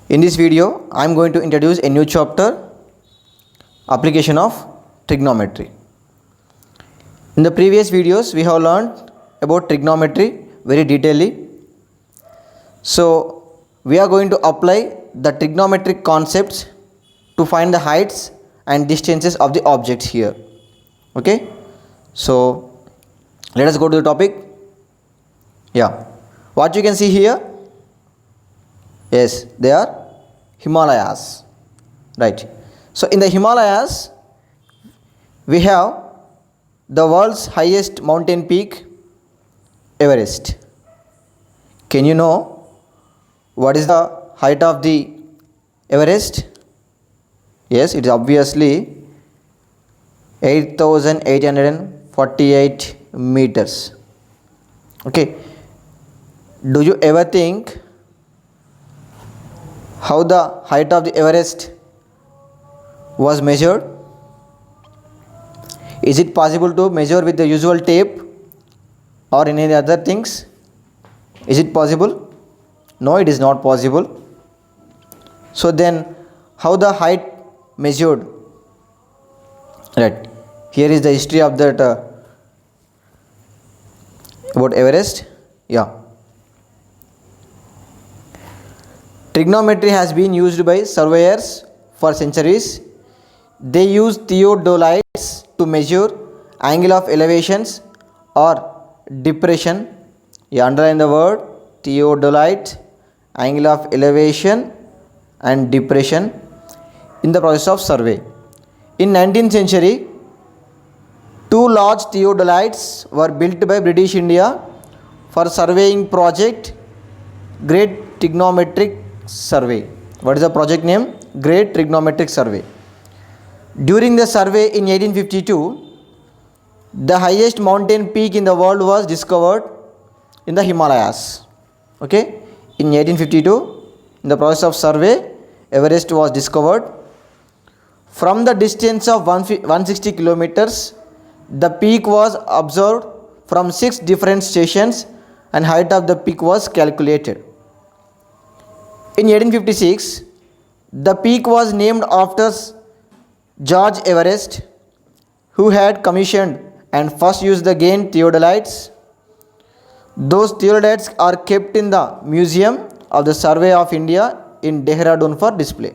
In this video, I am going to introduce a new chapter, application of trigonometry. In the previous videos, we have learned about trigonometry very detailedly. So, we are going to apply the trigonometric concepts to find the heights and distances of the objects here. Okay. So, let us go to the topic. Yeah. What you can see here? Yes, they are Himalayas, right? So in the Himalayas, we have the world's highest mountain peak, Everest. Can you know what is the height of the Everest? Yes, it is obviously 8,848 meters. Okay. Do you ever think how the height of the Everest was measured? Is it possible to measure with the usual tape or any other things? Is it possible? No, it is not possible. So then how the height measured? Right. Here is the history of that about Everest. Yeah. Trigonometry has been used by surveyors for centuries. They use theodolites to measure angle of elevations or depression. You underline the word theodolite, angle of elevation and depression in the process of survey. In 19th century, two large theodolites were built by British India for surveying project Great Trigonometric Survey. What is the project name? Great Trigonometric Survey. During the survey in 1852, the highest mountain peak in the world was discovered in the Himalayas. Okay, in 1852, in the process of survey, Everest was discovered. From the distance of 160 kilometers, the peak was observed from 6 different stations and height of the peak was calculated. In 1856, the peak was named after George Everest, who had commissioned and first used the gain theodolites. Those theodolites are kept in the Museum of the Survey of India in Dehradun for display.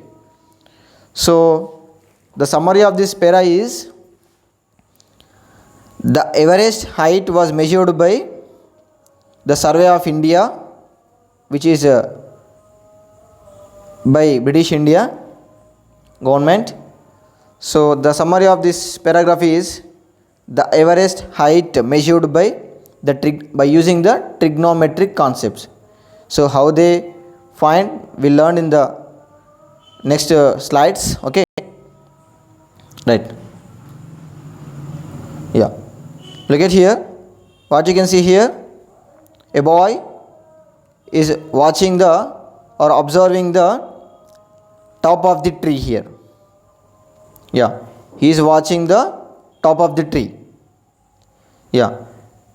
So, the summary of this para is the Everest height was measured by the Survey of India, which is by British India government. So the summary of this paragraph is the Everest height measured by using the trigonometric concepts. So how they find, we learn in the next slides. Okay, right. Yeah, look at here. What you can see here, a boy is watching the or observing the top of the tree here. Yeah, he is watching the top of the tree. Yeah,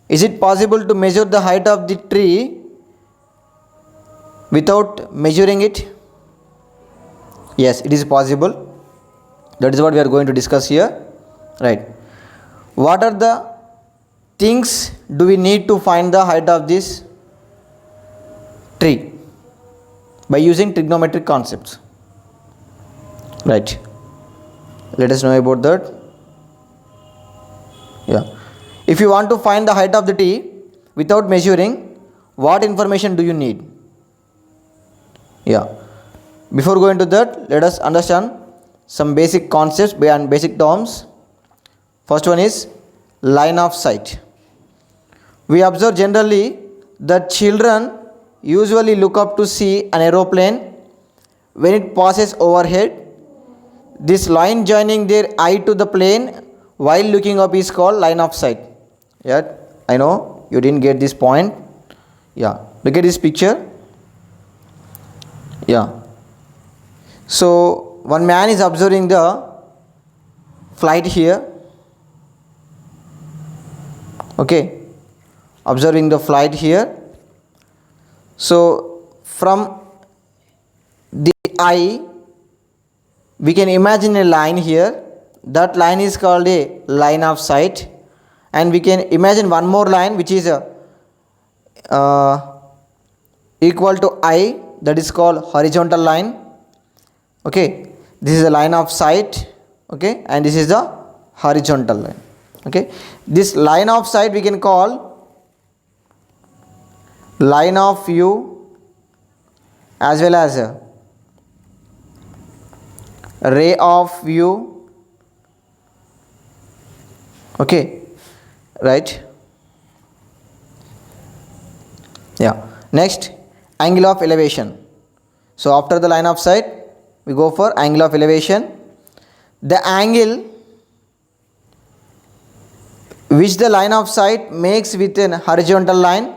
is it possible to measure the height of the tree without measuring it? Yes, it is possible. That is what we are going to discuss here. Right. What are the things do we need to find the height of this tree? By using trigonometric concepts. Right. Let us know about that. Yeah. If you want to find the height of the tree without measuring, what information do you need? Yeah. Before going to that, let us understand some basic concepts and basic terms. First one is line of sight. We observe generally that children usually look up to see an aeroplane when it passes overhead. This line joining their eye to the plane while looking up is called line of sight. Yeah, I know you didn't get this point. Yeah, look at this picture. Yeah. So one man is observing the flight here. Okay, observing the flight here. So from the eye, we can imagine a line here. That line is called a line of sight, and we can imagine one more line which is equal to eye, that is called horizontal line. Okay, this is the line of sight. Okay, and this is the horizontal line. Okay, this line of sight we can call line of view as well as ray of view. Okay, right? Yeah. Next, angle of elevation. So after the line of sight, we go for angle of elevation. The angle which the line of sight makes with an horizontal line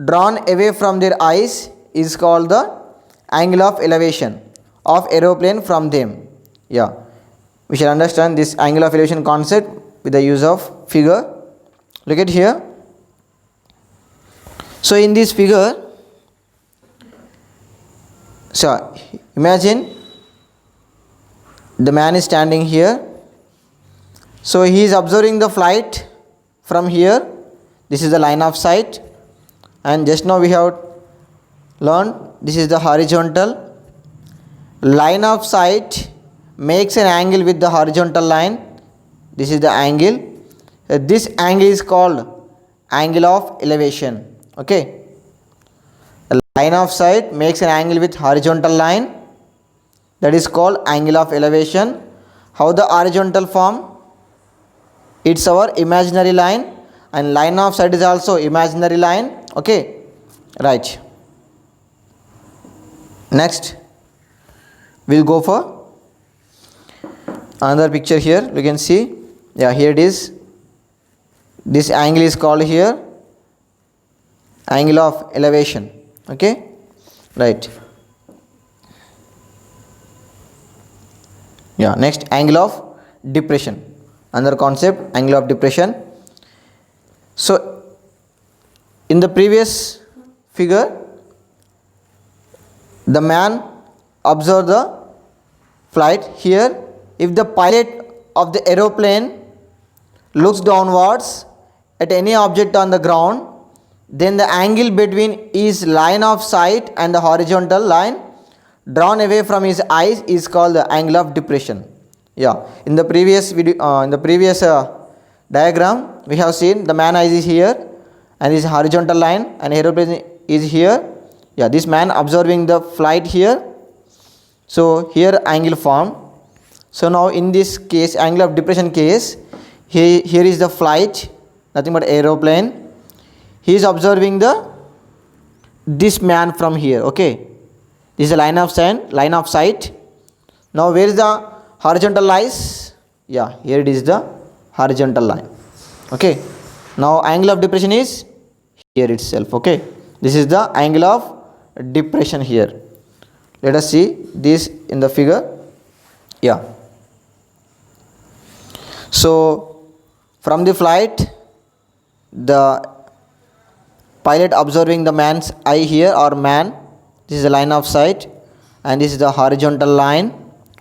drawn away from their eyes is called the angle of elevation of aeroplane from them. Yeah, we shall understand this angle of elevation concept with the use of figure. Look at here. So in this figure, so imagine the man is standing here. So he is observing the flight from here. This is the line of sight, and just now we have learned this is the horizontal. Line of sight makes an angle with the horizontal line. This is the angle. This angle is called angle of elevation. Okay, the line of sight makes an angle with horizontal line, that is called angle of elevation. How the horizontal form? It's our imaginary line, and line of sight is also imaginary line. Okay, right. Next, we'll go for another picture here. You can see, yeah, here it is. This angle is called here angle of elevation. Okay, right. Yeah, next, angle of depression. Another concept, angle of depression. So in the previous figure, the man observed the flight. Here, if the pilot of the aeroplane looks downwards at any object on the ground, then the angle between his line of sight and the horizontal line drawn away from his eyes is called the angle of depression. Yeah, in the previous video, in the previous diagram, we have seen the man eyes is here and his horizontal line, and aeroplane is here. Yeah, this man observing the flight here. So here angle formed. So now in this case, angle of depression case, here is the flight, nothing but aeroplane. He is observing this man from here. Okay, this is the line of sight. Now where is the horizontal lies? Yeah, here it is the horizontal line. Okay, now angle of depression is here itself. Okay, this is the angle of depression here. Let us see this in the figure. Yeah, so from the flight, the pilot observing the man's eye here, or man, this is the line of sight, and this is the horizontal line.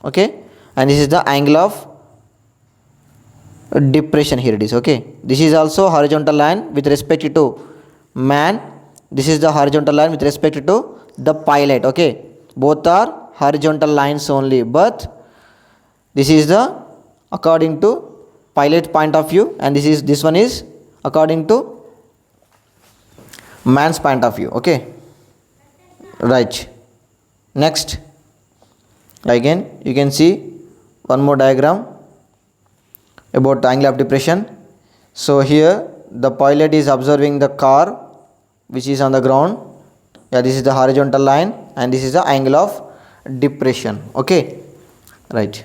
Okay, and this is the angle of depression. Here it is. Okay, this is also horizontal line with respect to man. This is the horizontal line with respect to the pilot. Okay, both are horizontal lines only, but this is the according to pilot point of view, and this one is according to man's point of view. Okay, right. Next, again you can see one more diagram about angle of depression. So here the pilot is observing the car which is on the ground. Yeah, this is the horizontal line, and this is the angle of depression. Okay, right.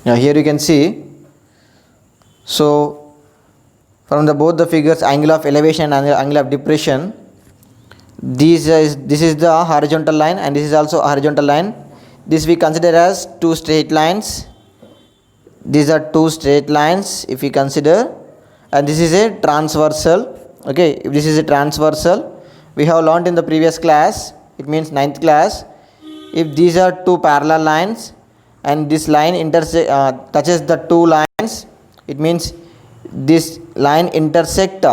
Now here you can see, so from the both the figures, angle of elevation and angle of depression, this is the horizontal line, and this is also horizontal line. This we consider as two straight lines. These are two straight lines if we consider, and this is a transversal. Okay, if this is a transversal we have learnt in the previous class, it means ninth class, if these are two parallel lines and this line touches the two lines, it means this line intersect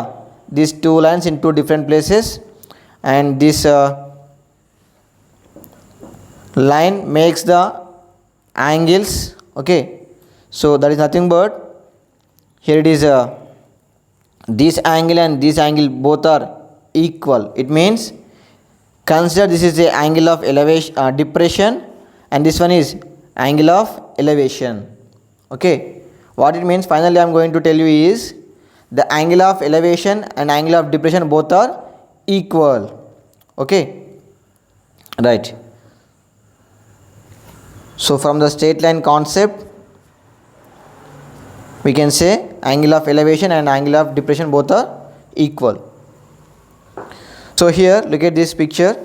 these two lines in two different places, and this line makes the angles. Okay, so that is nothing but here it is this angle and this angle both are equal. It means consider this is the angle of elevation depression, and this one is angle of elevation. Okay, what it means finally I am going to tell you is the angle of elevation and angle of depression both are equal. Okay, right. So from the straight line concept we can say angle of elevation and angle of depression both are equal. So here look at this picture.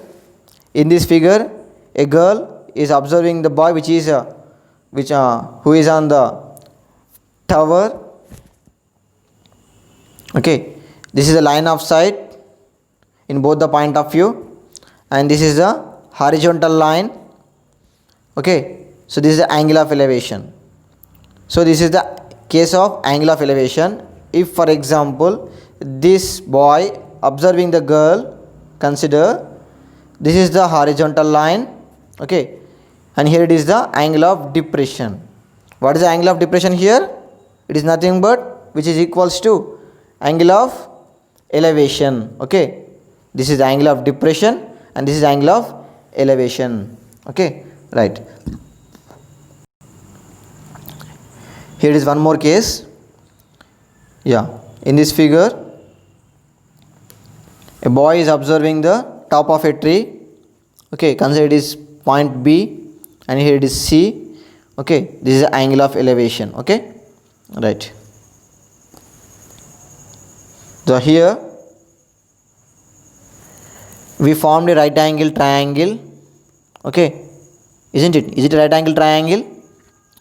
In this figure a girl is observing the boy who is on the tower. Okay, this is the line of sight in both the point of view, and this is the horizontal line. Okay, so this is the angle of elevation. So this is the case of angle of elevation. If for example this boy observing the girl, consider this is the horizontal line. Okay, and here it is the angle of depression. What is the angle of depression here? It is nothing but which is equals to angle of elevation. Okay, this is the angle of depression and this is angle of elevation. Okay, right. Here is one more case. Yeah, in this figure a boy is observing the top of a tree. Okay, consider it is point B and here it is C. Okay, this is the angle of elevation. Okay, right. So here we formed a right angle triangle. Okay, isn't it? Is it a right angle triangle?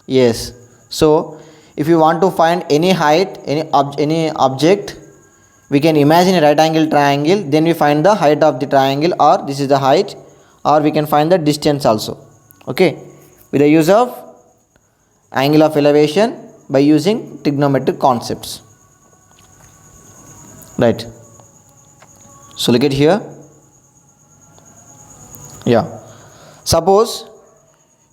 Yes. So if you want to find any height, any object, we can imagine a right angle triangle, then we find the height of the triangle, or this is the height, or we can find the distance also. Okay, with the use of angle of elevation by using trigonometric concepts. Right. So look at here. Yeah. Suppose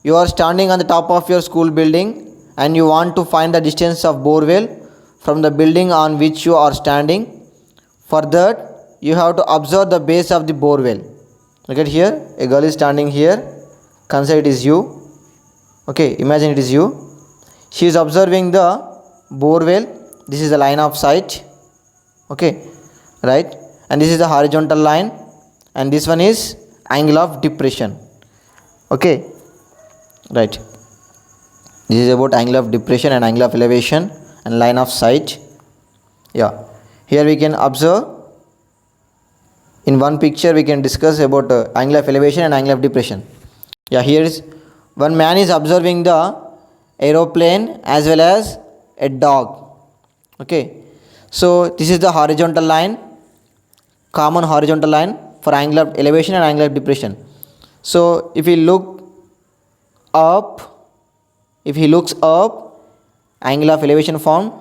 you are standing on the top of your school building and you want to find the distance of borewell from the building on which you are standing. For that you have to observe the base of the borewell. Look at here, a girl is standing here. Consider it is you. Okay, imagine it is you. She is observing the borewell. This is the line of sight. Okay, right, and this is the horizontal line, and this one is angle of depression. Okay, right. This is about angle of depression and angle of elevation and line of sight. Yeah, here we can observe in one picture we can discuss about angle of elevation and angle of depression. Yeah, here is one man is observing the aeroplane as well as a dog. Okay, so this is the horizontal line, common horizontal line for angle of elevation and angle of depression. So if he looks up, angle of elevation form.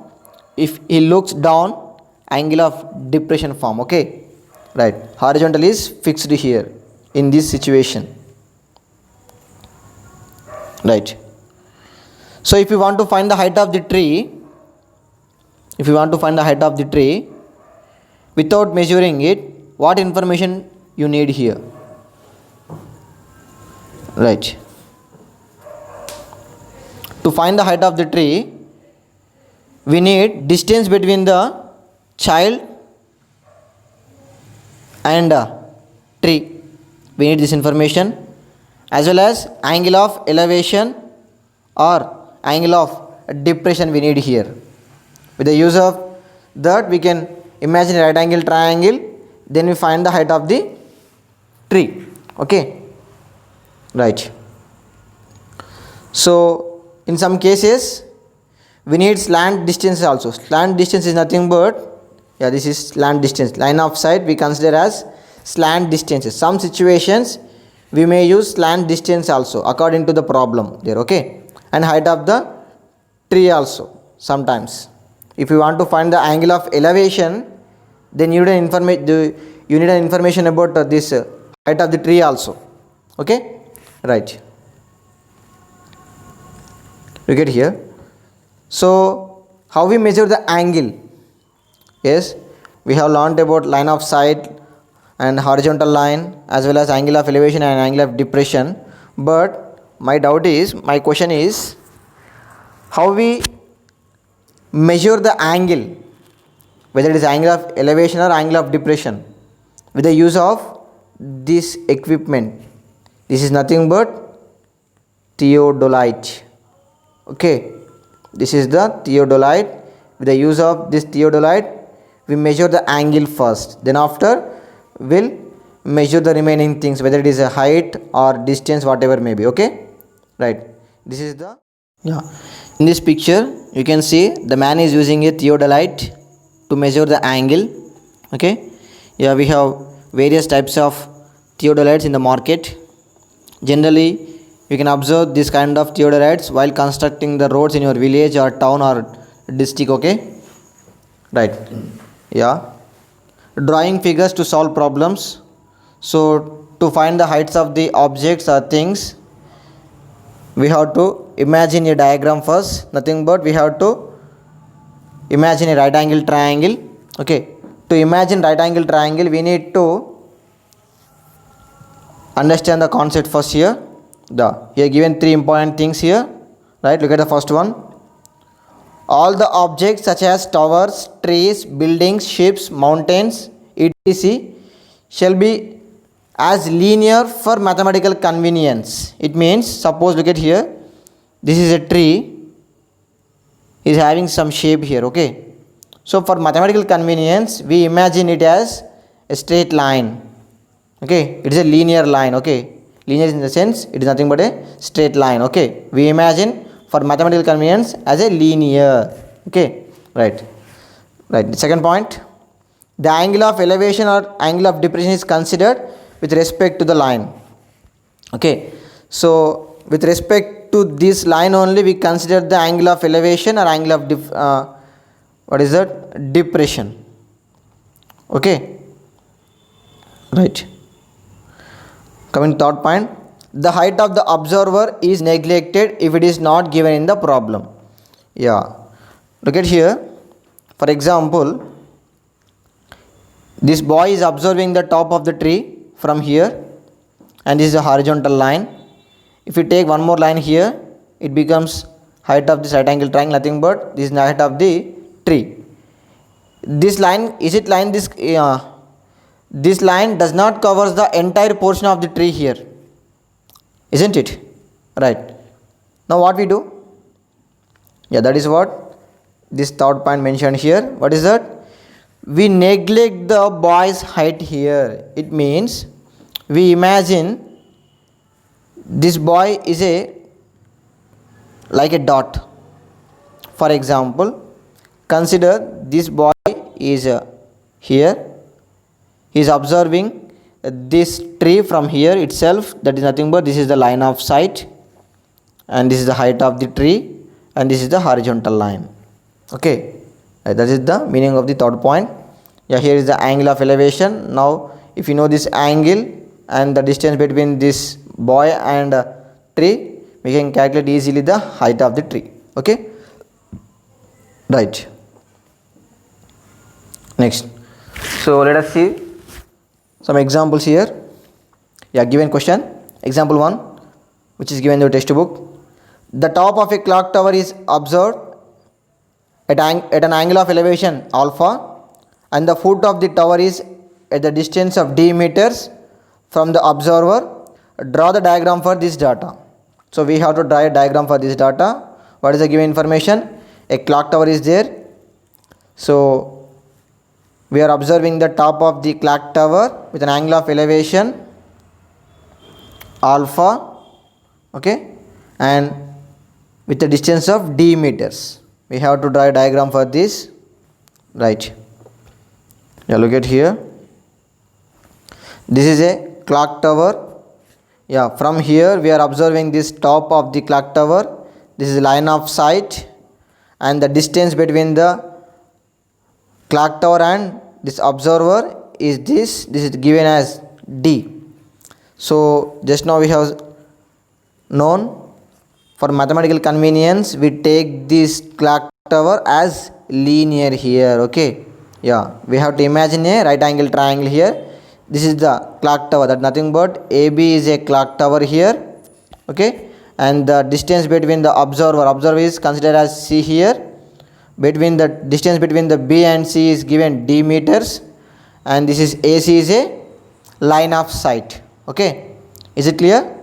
If he looks down, angle of depression form. Okay, right. Horizontal is fixed here in this situation. Right. So if you want to find the height of the tree, without measuring it, what information you need here? Right. To find the height of the tree, we need distance between the child and tree. We need this information, as well as angle of elevation or angle of depression we need here. With the use of that we can imagine a right angle triangle, then we find the height of the tree. Okay, right. So in some cases we need slant distance also. Slant distance is nothing but, yeah, this is slant distance. Line of sight we consider as slant distances. Some situations we may use slant distance also according to the problem there, okay, and height of the tree also. Sometimes if you want to find the angle of elevation, then you need an information about this height of the tree also, okay, right. Look at here. So how we measure the angle? Yes, we have learned about line of sight and horizontal line as well as angle of elevation and angle of depression. But my question is, how we measure the angle, whether it is angle of elevation or angle of depression, with the use of this equipment. This is nothing but theodolite. Okay, this is the theodolite. With the use of this theodolite, we measure the angle first, then after we'll measure the remaining things, whether it is a height or distance, whatever may be, okay, right. This is the, yeah, in this picture you can see the man is using a theodolite to measure the angle, okay. Yeah, we have various types of theodolites in the market. Generally you can observe this kind of theodolites while constructing the roads in your village or town or district, okay, right. Yeah, drawing figures to solve problems. So to find the heights of the objects or things, we have to imagine a diagram first. Nothing but we have to imagine a right angle triangle, okay. To imagine right angle triangle, we need to understand the concept first here. Here given three important things here, right. Look at the first one. All the objects such as towers, trees, buildings, ships, mountains, etc. shall be as linear for mathematical convenience. It means, suppose look at here, this is a tree, is having some shape here, okay. So for mathematical convenience, we imagine it as a straight line, okay. It is a linear line, okay. Linear in the sense it is nothing but a straight line, okay. We imagine for mathematical convenience as a linear, okay, right. The second point, the angle of elevation or angle of depression is considered with respect to the line, okay. So with respect to this line only we consider the angle of elevation or angle of depression, okay, right. Coming to third point, the height of the observer is neglected if it is not given in the problem. Yeah, look at here. For example, this boy is observing the top of the tree from here, and this is a horizontal line. If you take one more line here, it becomes height of this right angle triangle, nothing but this is the height of the tree. This line, is it line this this line does not cover the entire portion of the tree here, isn't it, right. Now what we do? Yeah, that is what this third point mentioned here. What is that? We neglect the boy's height here. It means we imagine this boy is like a dot. For example, consider this boy is here. He is observing this tree from here itself. That is nothing but this is the line of sight, and this is the height of the tree, and this is the horizontal line, okay. That is the meaning of the third point. Yeah, here is the angle of elevation. Now if you know this angle and the distance between this boy and tree, we can calculate easily the height of the tree, okay, right. Next, so let us see some examples here. Yeah, given question, example 1, which is given in the textbook. The top of a clock tower is observed at an angle of elevation alpha, and the foot of the tower is at the distance of d meters from the observer. Draw the diagram for this data. So we have to draw a diagram for this data. What is the given information? A clock tower is there. So we are observing the top of the clock tower with an angle of elevation alpha, okay, and with a distance of d meters. We have to draw a diagram for this, right. Yeah, look at here. This is a clock tower. Yeah, from here we are observing this top of the clock tower. This is line of sight, and the distance between the clock tower and this observer is this is given as d. So just now we have known, for mathematical convenience we take this clock tower as linear here. Okay, yeah, we have to imagine a right angle triangle here. This is the clock tower, that nothing but AB is a clock tower here. Okay, and the distance between the observer is considered as C here. Between the distance between the B and C is given d meters, and this is AC is a line of sight. Okay, is it clear?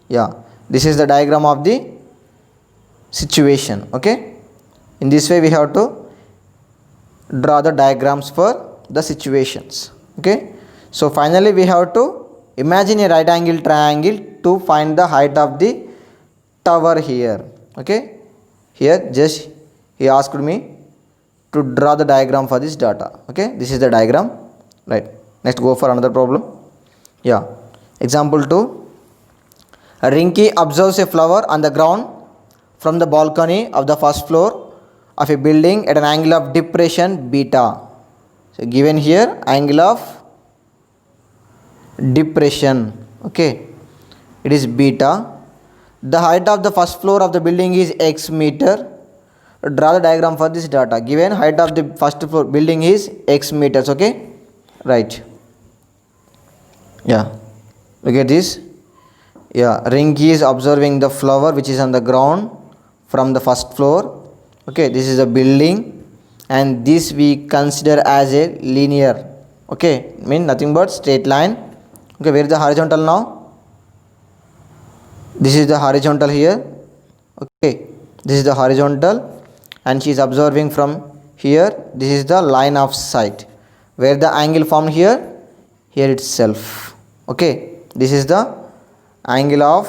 Yeah, this is the diagram of the situation. Okay, in this way we have to draw the diagrams for the situations. Okay, so finally we have to imagine a right angle triangle to find the height of the tower here. Okay, here just he asked me to draw the diagram for this data. Okay, this is the diagram. Right, next go for another problem. Yeah, example 2. Rinky observes a flower on the ground from the balcony of the first floor of a building at an angle of depression beta. So given here angle of depression. Okay, it is beta. The height of the first floor of the building is x meter. Draw the diagram for this data. Given height of the first floor building is x meters. Okay, right. Yeah, look at this. Yeah, Rinky is observing the flower which is on the ground from the first floor. Okay, this is a building, and this we consider as a linear. Okay, mean nothing but straight line. Okay, where is the horizontal now? This is the horizontal here. Okay, this is the horizontal, and she is observing from here. This is the line of sight. Where the angle formed here? Here itself. Okay, this is the angle of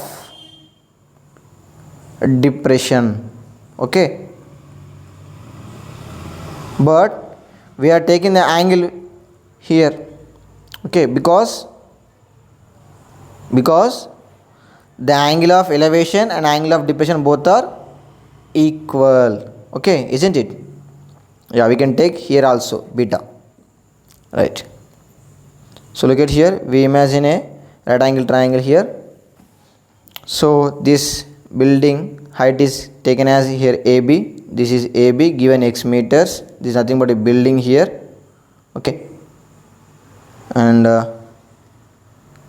depression. Okay, but we are taking the angle here. Okay, because the angle of elevation and angle of depression both are equal. Okay, isn't it? Yeah, we can take here also beta. Right, so look at here, we imagine a right angle triangle here. So this building height is taken as here AB. This is AB given x meters. This is nothing but a building here. Okay, and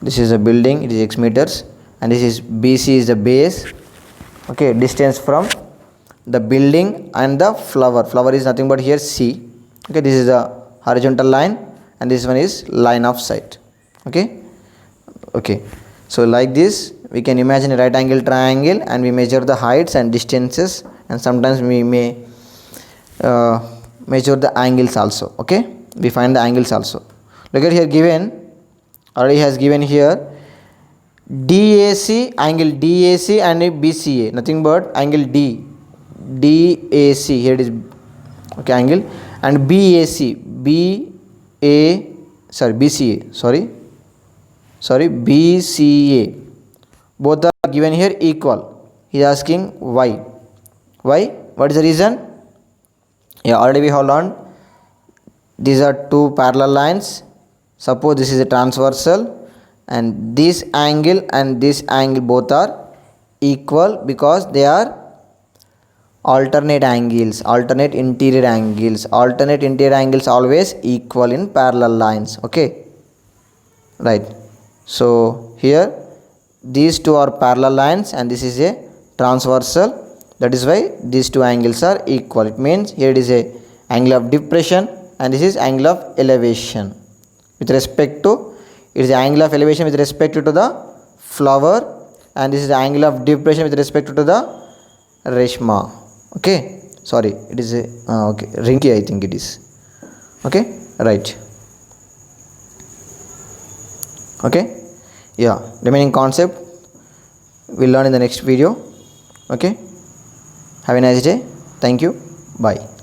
this is a building, it is x meters, and this is BC is the base. Okay, distance from the building and the flower is nothing but here C. Okay, this is the horizontal line, and this one is line of sight. Okay, so like this we can imagine a right angle triangle, and we measure the heights and distances, and sometimes we may measure the angles also. Okay, we find the angles also. Look at here, given already has given here DAC, angle DAC and BCA, nothing but angle DAC, here it is. Okay, angle, and BCA, BCA, both are given here equal. He is asking why. What is the reason? Yeah, already we have learned these are two parallel lines. Suppose this is a transversal, and this angle and this angle both are equal because they are alternate angles, alternate interior angles. Alternate interior angles always equal in parallel lines. Okay, right. So here these two are parallel lines, and this is a transversal. That is why these two angles are equal. It means here it is a angle of depression, and this is angle of elevation. With respect to, it is the angle of elevation with respect to the flower, and this is the angle of depression with respect to the Reshma. Okay, sorry, it is a okay, Rinky, I think it is. Okay, right. Okay, yeah, remaining concept we'll learn in the next video. Okay, have a nice day. Thank you. Bye.